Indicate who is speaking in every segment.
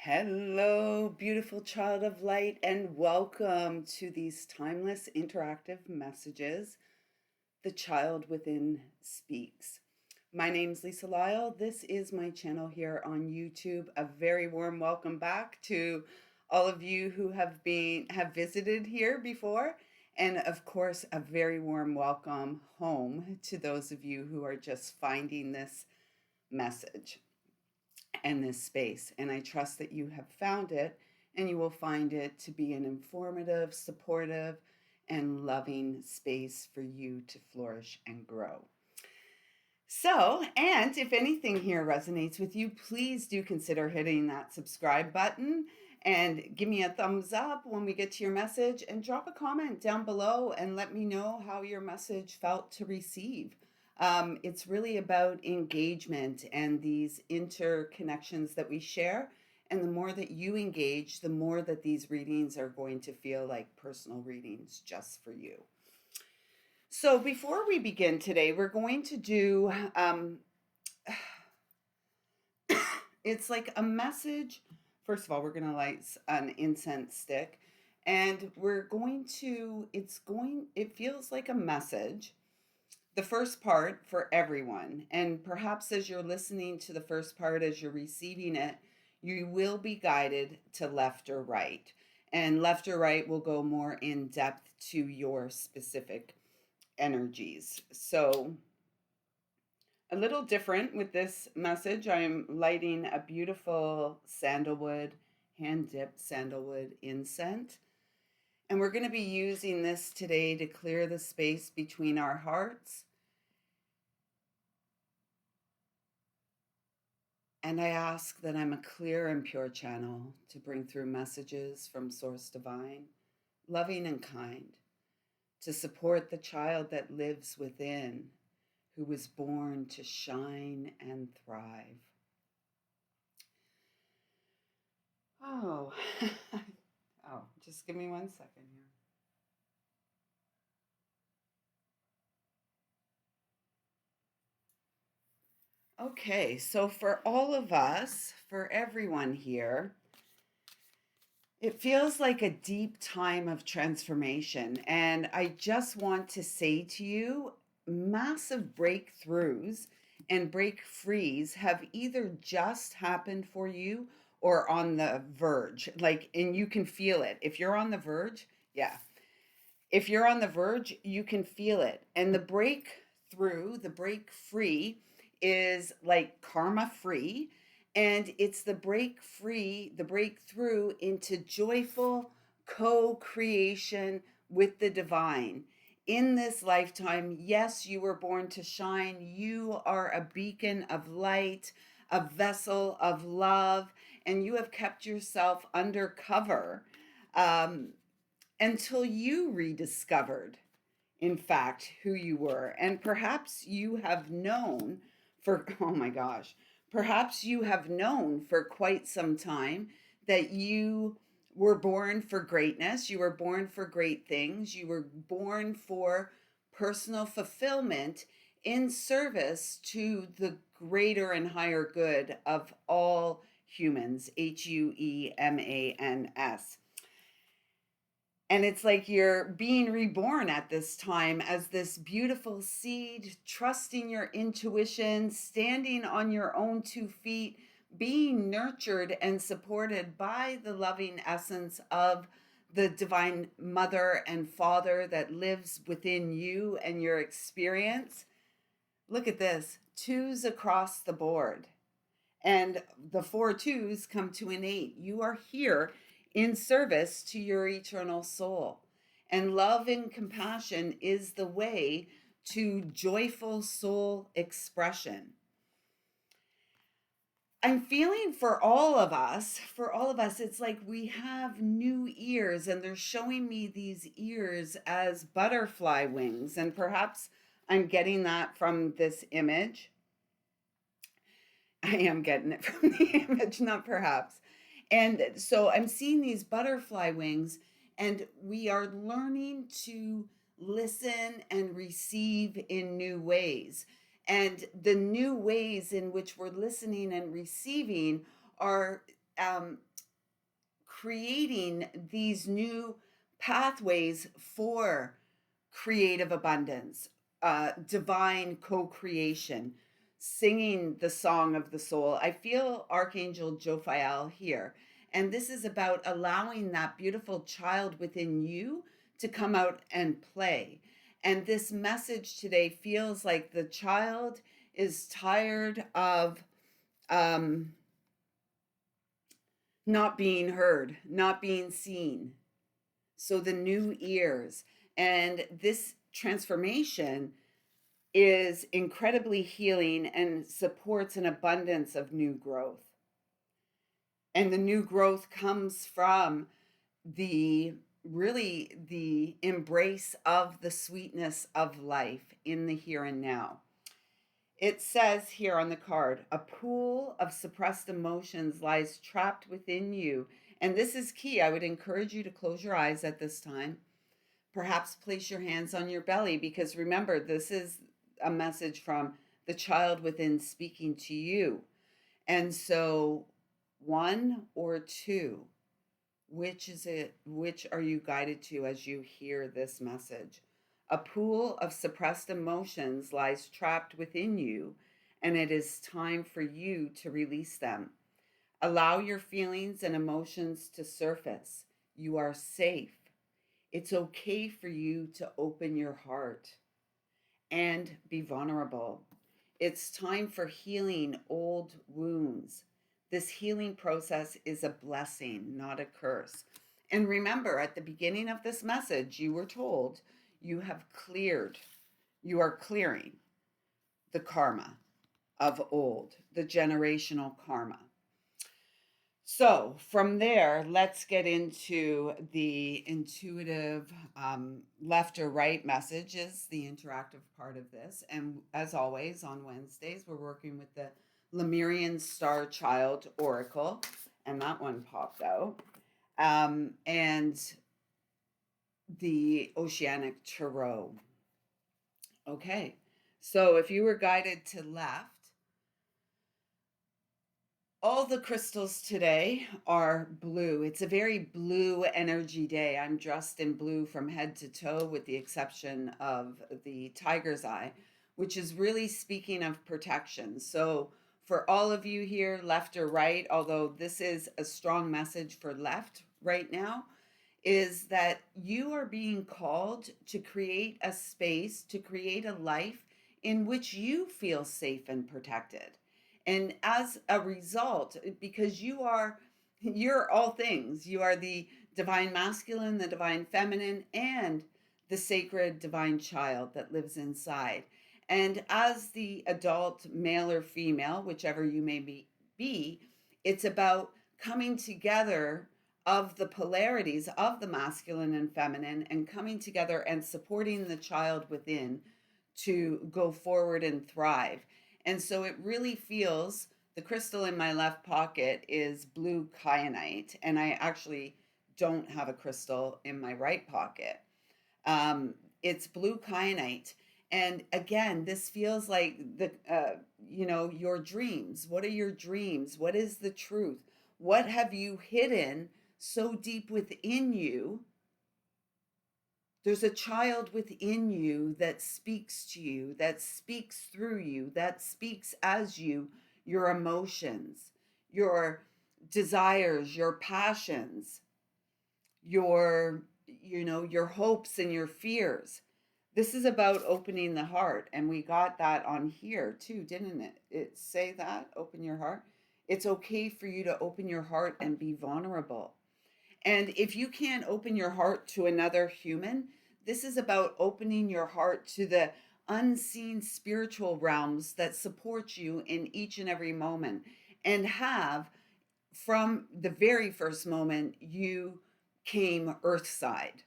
Speaker 1: Hello, beautiful child of light, and welcome to these timeless interactive messages. The Child Within Speaks. My name's lisalyle. This is my channel here on YouTube. A very warm welcome back to all of you who have visited here before, and of course, a very warm welcome home to those of you who are just finding this message and this space. And I trust that you have found it and you will find it to be an informative, supportive, and loving space for you to flourish and grow. So, and if anything here resonates with you, please do consider hitting that subscribe button and give me a thumbs up when we get to your message, and drop a comment down below and let me know how your message felt to receive. It's really about engagement and these interconnections that we share. And the more that you engage, the more that these readings are going to feel like personal readings just for you. So before we begin today, we're going to do, it's like a message. First of all, we're going to light an incense stick, and it feels like a message. The first part for everyone, and perhaps as you're listening to the first part, as you're receiving it, you will be guided to left or right, and left or right will go more in depth to your specific energies. So a little different with this message, I'm lighting a beautiful sandalwood, hand-dipped sandalwood incense. And we're going to be using this today to clear the space between our hearts. And I ask that I'm a clear and pure channel to bring through messages from Source Divine, loving and kind, to support the child that lives within, who was born to shine and thrive. Oh, just give me 1 second here. Okay, so for all of us, for everyone here, it feels like a deep time of transformation. And I just want to say to you, massive breakthroughs and break frees have either just happened for you or on the verge. And you can feel it. If you're on the verge, yeah. If you're on the verge, you can feel it. And the breakthrough, the break free, is like karma free, and it's the breakthrough into joyful co-creation with the divine. In this lifetime, yes, you were born to shine. You are a beacon of light, a vessel of love, and you have kept yourself undercover until you rediscovered, in fact, who you were. And perhaps you have known perhaps you have known for quite some time that you were born for greatness. You were born for great things. You were born for personal fulfillment in service to the greater and higher good of all humans, HUEMANS. And it's like you're being reborn at this time as this beautiful seed, trusting your intuition, standing on your own 2 feet, being nurtured and supported by the loving essence of the divine mother and father that lives within you and your experience. Look at this, 2s across the board. And the 4 2s come to an 8. You are here in service to your eternal soul. And love and compassion is the way to joyful soul expression. I'm feeling for all of us, it's like we have new ears, and they're showing me these ears as butterfly wings. And perhaps I'm getting that from this image. I am getting it from the image, not perhaps. And so I'm seeing these butterfly wings, and we are learning to listen and receive in new ways. And the new ways in which we're listening and receiving are creating these new pathways for creative abundance, divine co-creation, singing the song of the soul. I feel Archangel Jophiel here. And this is about allowing that beautiful child within you to come out and play. And this message today feels like the child is tired of not being heard, not being seen. So the new ears. And this transformation is incredibly healing and supports an abundance of new growth. And the new growth comes from the embrace of the sweetness of life in the here and now. It says here on the card, a pool of suppressed emotions lies trapped within you. And this is key. I would encourage you to close your eyes at this time. Perhaps place your hands on your belly, because remember, this is a message from the child within speaking to you. And so, one or two, which is it? Which are you guided to as you hear this message? A pool of suppressed emotions lies trapped within you, and it is time for you to release them. Allow your feelings and emotions to surface. You are safe. It's okay for you to open your heart and be vulnerable. It's time for healing old wounds. This healing process is a blessing, not a curse. And remember, at the beginning of this message, you were told you are clearing the karma of old, the generational karma. So from there, let's get into the intuitive left or right messages, the interactive part of this. And as always, on Wednesdays, we're working with the Lemurian Starchild Oracle, and that one popped out. And the Oceanic Tarot. Okay, so if you were guided to left, all the crystals today are blue. It's a very blue energy day. I'm dressed in blue from head to toe, with the exception of the tiger's eye, which is really speaking of protection. So for all of you here, left or right, although this is a strong message for left right now, is that you are being called to create a space, to create a life in which you feel safe and protected. And as a result, because you're all things. You are the divine masculine, the divine feminine, and the sacred divine child that lives inside. And as the adult male or female, whichever you may be, it's about coming together of the polarities of the masculine and feminine, and coming together and supporting the child within to go forward and thrive. And so it really feels, the crystal in my left pocket is blue kyanite, and I actually don't have a crystal in my right pocket. It's blue kyanite. And again, this feels like your dreams. What are your dreams? What is the truth? What have you hidden so deep within you? There's a child within you that speaks to you, that speaks through you, that speaks as you, your emotions, your desires, your passions, your hopes and your fears. This is about opening the heart. And we got that on here too, didn't it? It say that, open your heart. It's okay for you to open your heart and be vulnerable. And if you can't open your heart to another human, this is about opening your heart to the unseen spiritual realms that support you in each and every moment, and have, from the very first moment you came earthside.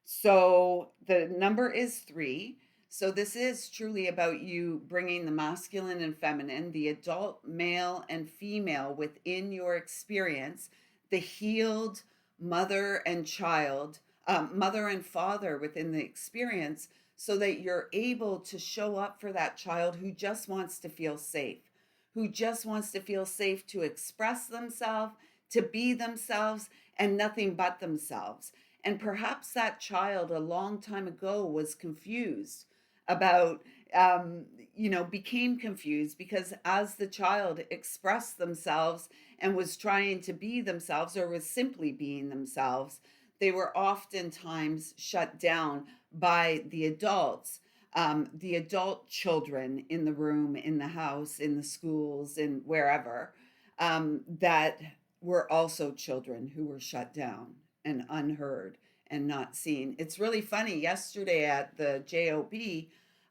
Speaker 1: So the number is 3. So this is truly about you bringing the masculine and feminine, the adult male and female within your experience, the healed mother and child, mother and father within the experience, so that you're able to show up for that child who just wants to feel safe, who just wants to feel safe to express themselves, to be themselves and nothing but themselves. And perhaps that child a long time ago was confused about, um, became confused because as the child expressed themselves and was trying to be themselves or was simply being themselves, they were oftentimes shut down by the adult children in the room, in the house, in the schools, in wherever, that were also children who were shut down and unheard and not seen. It's really funny. Yesterday at the JOB,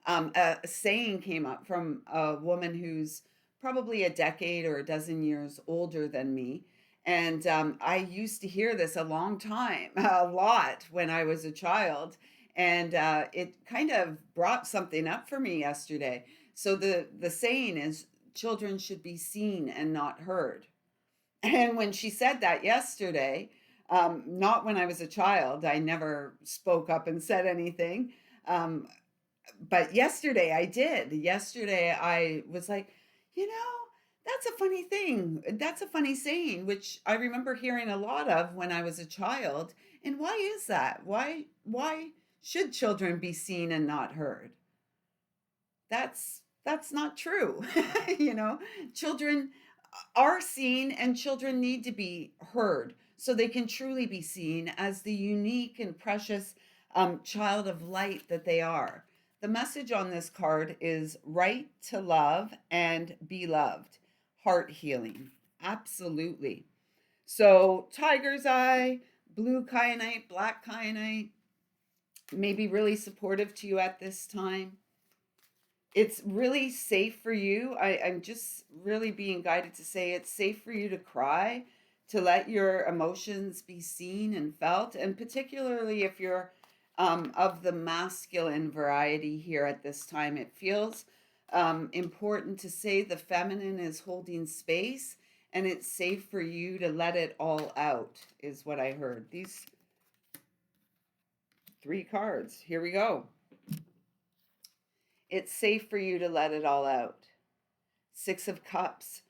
Speaker 1: a saying came up from a woman who's probably a decade or a dozen years older than me. And I used to hear this a long time, a lot when I was a child. And it kind of brought something up for me yesterday. So the saying is children should be seen and not heard. And when she said that yesterday, not when I was a child, I never spoke up and said anything. Um, but yesterday I did. Yesterday I was like, you know, that's a funny thing. That's a funny saying, which I remember hearing a lot of when I was a child. And why is that? Why should children be seen and not heard? That's not true. you know, children are seen and children need to be heard so they can truly be seen as the unique and precious child of light that they are. The message on this card is right to love and be loved, heart healing. Absolutely. So, tiger's eye, blue kyanite, black kyanite may be really supportive to you at this time. It's really safe for you. I'm just really being guided to say it's safe for you to cry, to let your emotions be seen and felt, and particularly if you're of the masculine variety here at this time, it feels important to say the feminine is holding space and it's safe for you to let it all out, is what I heard. These three cards. Here we go. It's safe for you to let it all out. Six of Cups,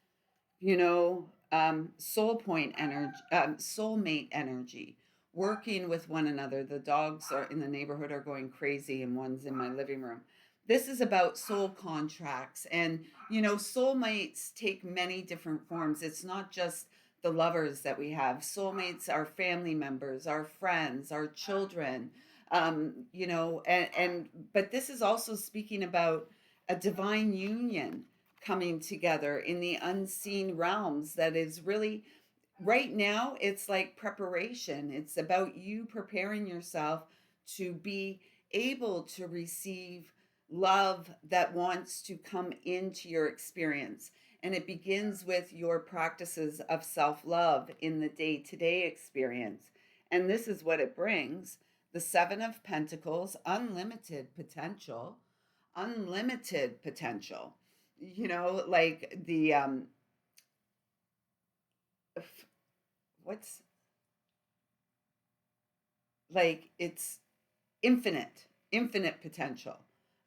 Speaker 1: soul point energy, soulmate energy, working with one another. The dogs are in the neighborhood are going crazy, and one's in my living room. This is about soul contracts, and soulmates take many different forms. It's not just the lovers that we have. Soulmates are family members, our friends, our children. And but this is also speaking about a divine union coming together in the unseen realms that is really right now it's like preparation. It's about you preparing yourself to be able to receive love that wants to come into your experience, and it begins with your practices of self-love in the day-to-day experience. And this is what it brings: the Seven of Pentacles, unlimited potential. Like the what's like it's infinite potential.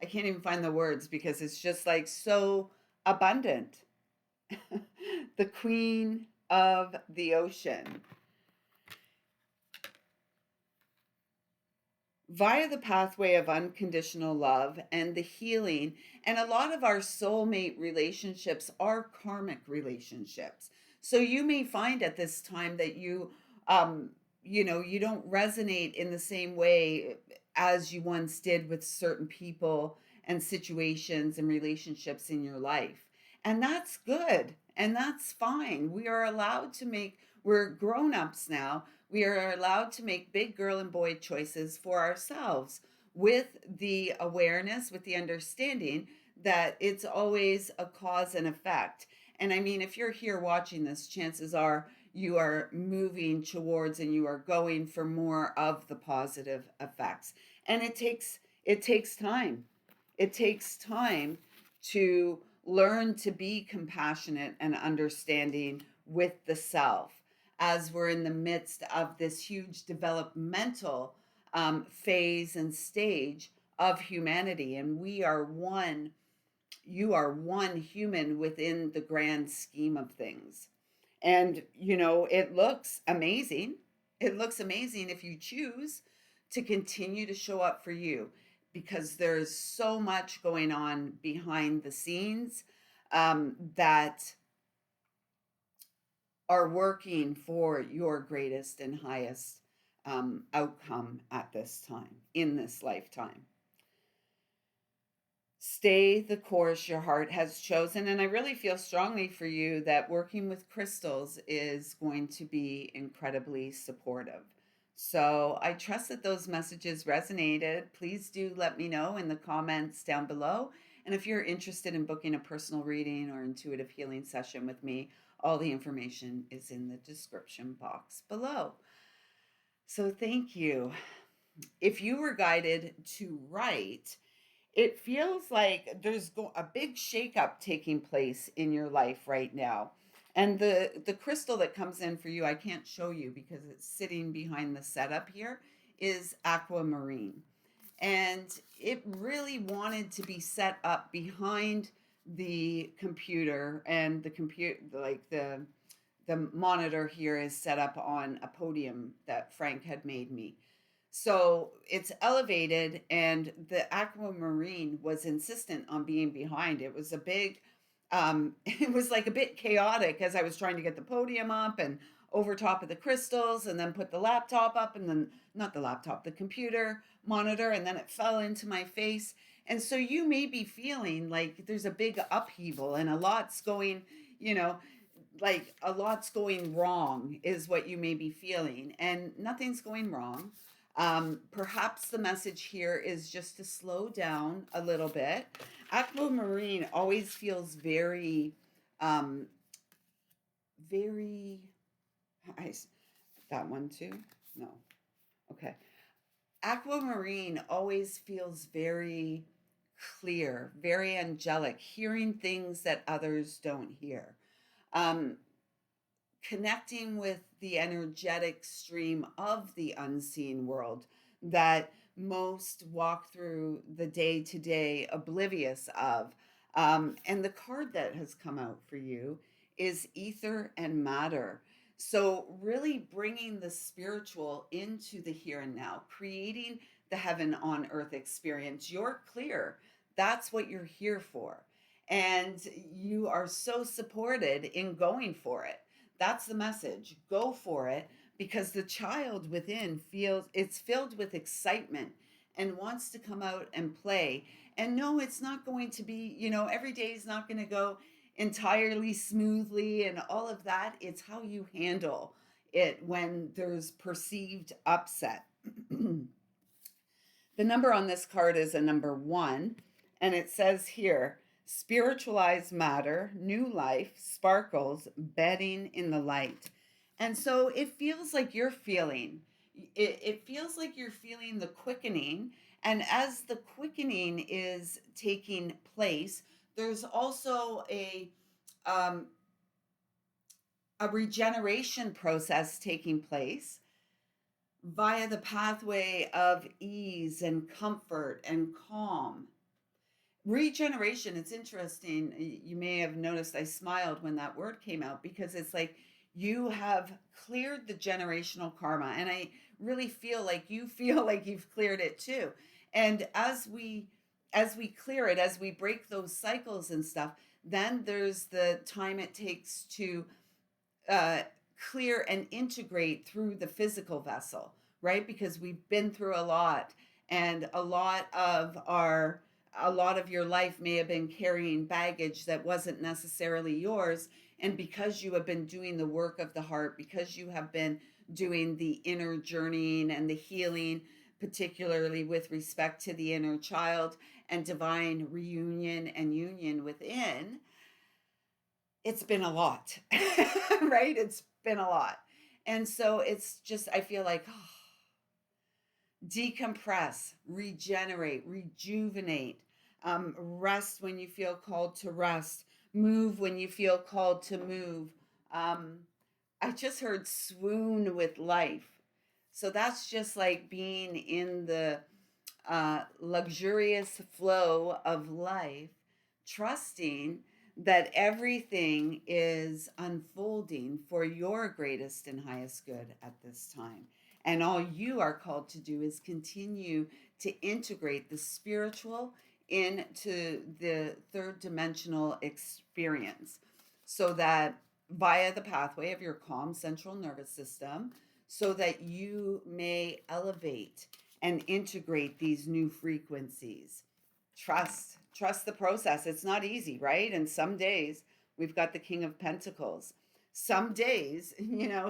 Speaker 1: I can't even find the words because it's just like so abundant. The Queen of the Ocean. Via the pathway of unconditional love and the healing, and a lot of our soulmate relationships are karmic relationships. So you may find at this time that you don't resonate in the same way as you once did with certain people and situations and relationships in your life. And that's good and that's fine. We're grown-ups now. We are allowed to make big girl and boy choices for ourselves with the awareness, with the understanding that it's always a cause and effect. And I mean, if you're here watching this, chances are you are moving towards and you are going for more of the positive effects. And it takes time. It takes time to learn to be compassionate and understanding with the self as we're in the midst of this huge developmental phase and stage of humanity. And you are one human within the grand scheme of things. And, you know, it looks amazing. It looks amazing if you choose to continue to show up for you, because there's so much going on behind the scenes that are working for your greatest and highest outcome at this time, in this lifetime. Stay the course your heart has chosen. And I really feel strongly for you that working with crystals is going to be incredibly supportive. So I trust that those messages resonated. Please do let me know in the comments down below. And if you're interested in booking a personal reading or intuitive healing session with me, all the information is in the description box below. So thank you. If you were guided to write, it feels like there's a big shakeup taking place in your life right now. And the crystal that comes in for you, I can't show you because it's sitting behind the setup here, is aquamarine. And it really wanted to be set up behind the computer, and the computer, like the monitor here is set up on a podium that Frank had made me. So it's elevated, and the aquamarine was insistent on being behind. It was a big, it was like a bit chaotic as I was trying to get the podium up and over top of the crystals, and then put the laptop up, and then not the laptop, the computer monitor, and then it fell into my face. And so you may be feeling like there's a big upheaval and a lot's going, you know, like a lot's going wrong is what you may be feeling, and nothing's going wrong. Perhaps the message here is just to slow down a little bit. Aquamarine always feels very, very, I, that one too? No. Okay. Aquamarine always feels very clear, very angelic, hearing things that others don't hear. Um, Connecting with the energetic stream of the unseen world that most walk through the day to day oblivious of. And the card that has come out for you is Ether and Matter. So, really bringing the spiritual into the here and now, creating the heaven on earth experience. You're clear. That's what you're here for. And you are so supported in going for it. That's the message. Go for it, because the child within feels it's filled with excitement and wants to come out and play. And no, it's not going to be, you know, every day is not going to go entirely smoothly and all of that. It's how you handle it when there's perceived upset. The number on this card is a number 1, and it says here, spiritualized matter, new life, sparkles, bedding in the light. And so it feels like you're feeling, it feels like you're feeling the quickening. And as the quickening is taking place, there's also um, a regeneration process taking place via the pathway of ease and comfort and calm. Regeneration, it's interesting. You may have noticed I smiled when that word came out, because it's like you have cleared the generational karma. And I really feel like you feel like you've cleared it too. And as we clear it, as we break those cycles and stuff, then there's the time it takes to uh, clear and integrate through the physical vessel, right? Because we've been through a lot, and a lot of your life may have been carrying baggage that wasn't necessarily yours. And because you have been doing the work of the heart, because you have been doing the inner journeying and the healing, particularly with respect to the inner child and divine reunion and union within, it's been a lot, right? It's been a lot. And so it's just, I feel like, decompress, regenerate, rejuvenate, rest when you feel called to rest, move when you feel called to move. I just heard swoon with life. So that's just like being in the luxurious flow of life, trusting that everything is unfolding for your greatest and highest good at this time. And all you are called to do is continue to integrate the spiritual into the third dimensional experience so that via the pathway of your calm central nervous system, so that you may elevate and integrate these new frequencies. Trust the process. It's not easy, right? And some days we've got the King of Pentacles. Some days,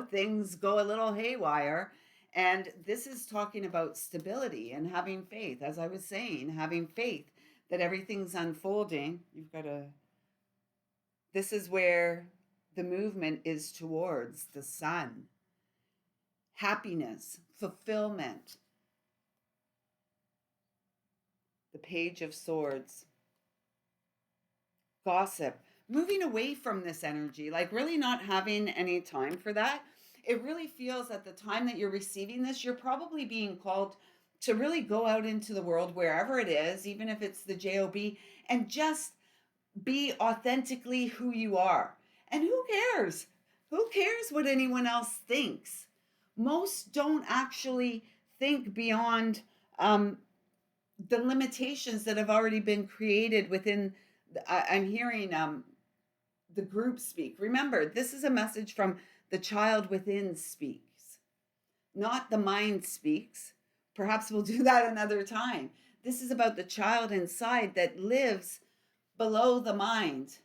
Speaker 1: things go a little haywire. And this is talking about stability and having faith. As I was saying, having faith that everything's unfolding. This is where the movement is towards the sun. Happiness, fulfillment. The Page of Swords. Gossip. Moving away from this energy, like really not having any time for that. It really feels at the time that you're receiving this, you're probably being called to really go out into the world, wherever it is, even if it's the job, and just be authentically who you are. And who cares? Who cares what anyone else thinks? Most don't actually think beyond the limitations that have already been created within. I'm hearing the group speak. Remember, this is a message from the child within speaks, not the mind speaks. Perhaps we'll do that another time. This is about the child inside that lives below the mind,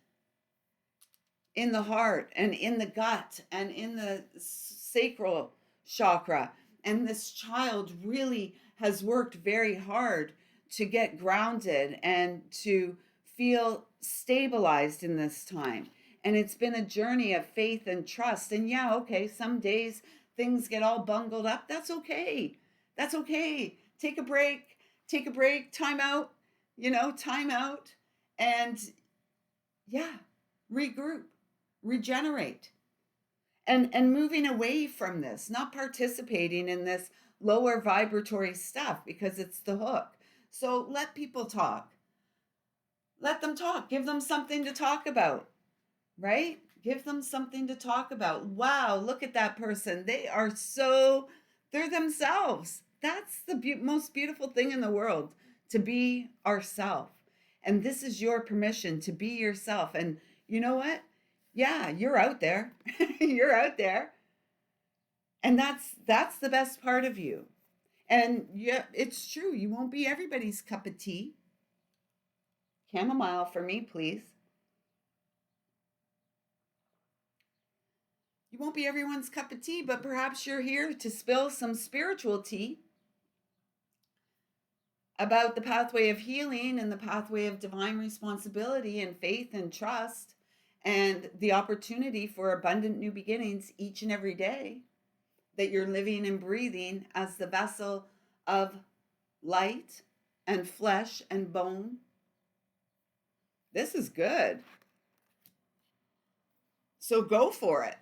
Speaker 1: in the heart and in the gut and in the sacral chakra. And this child really has worked very hard to get grounded and to feel stabilized in this time. And it's been a journey of faith and trust. And yeah, okay, some days things get all bungled up. That's okay. That's okay. Take a break, time out, time out. And yeah, regroup, regenerate. And moving away from this, not participating in this lower vibratory stuff because it's the hook. So let people talk. Let them talk. Give them something to talk about, right? Give them something to talk about. Wow, look at that person. They're themselves. That's the most beautiful thing in the world, to be ourself. And this is your permission to be yourself. And you know what? Yeah, you're out there. You're out there. And that's the best part of you. And yeah, it's true. You won't be everybody's cup of tea. Chamomile for me, please. You won't be everyone's cup of tea, but perhaps you're here to spill some spiritual tea about the pathway of healing and the pathway of divine responsibility and faith and trust and the opportunity for abundant new beginnings each and every day that you're living and breathing as the vessel of light and flesh and bone. This is good. So go for it.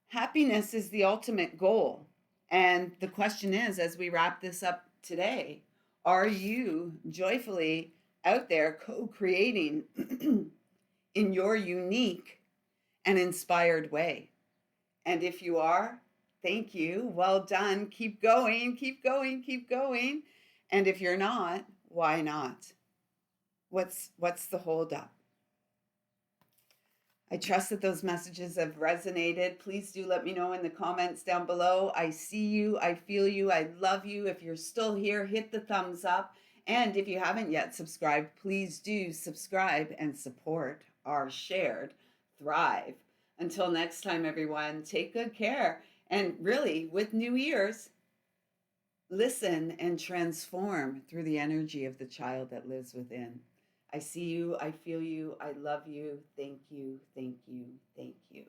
Speaker 1: Happiness is the ultimate goal. And the question is, as we wrap this up today, are you joyfully out there co-creating in your unique and inspired way? And if you are, thank you. Well done. Keep going, keep going, keep going. And if you're not, why not? What's the holdup? I trust that those messages have resonated. Please do let me know in the comments down below. I see you, I feel you, I love you. If you're still here, hit the thumbs up. And if you haven't yet subscribed, please do subscribe and support our shared thrive. Until next time, everyone, take good care. And really, with new ears, listen and transform through the energy of the child that lives within. I see you, I feel you, I love you. Thank you, thank you, thank you.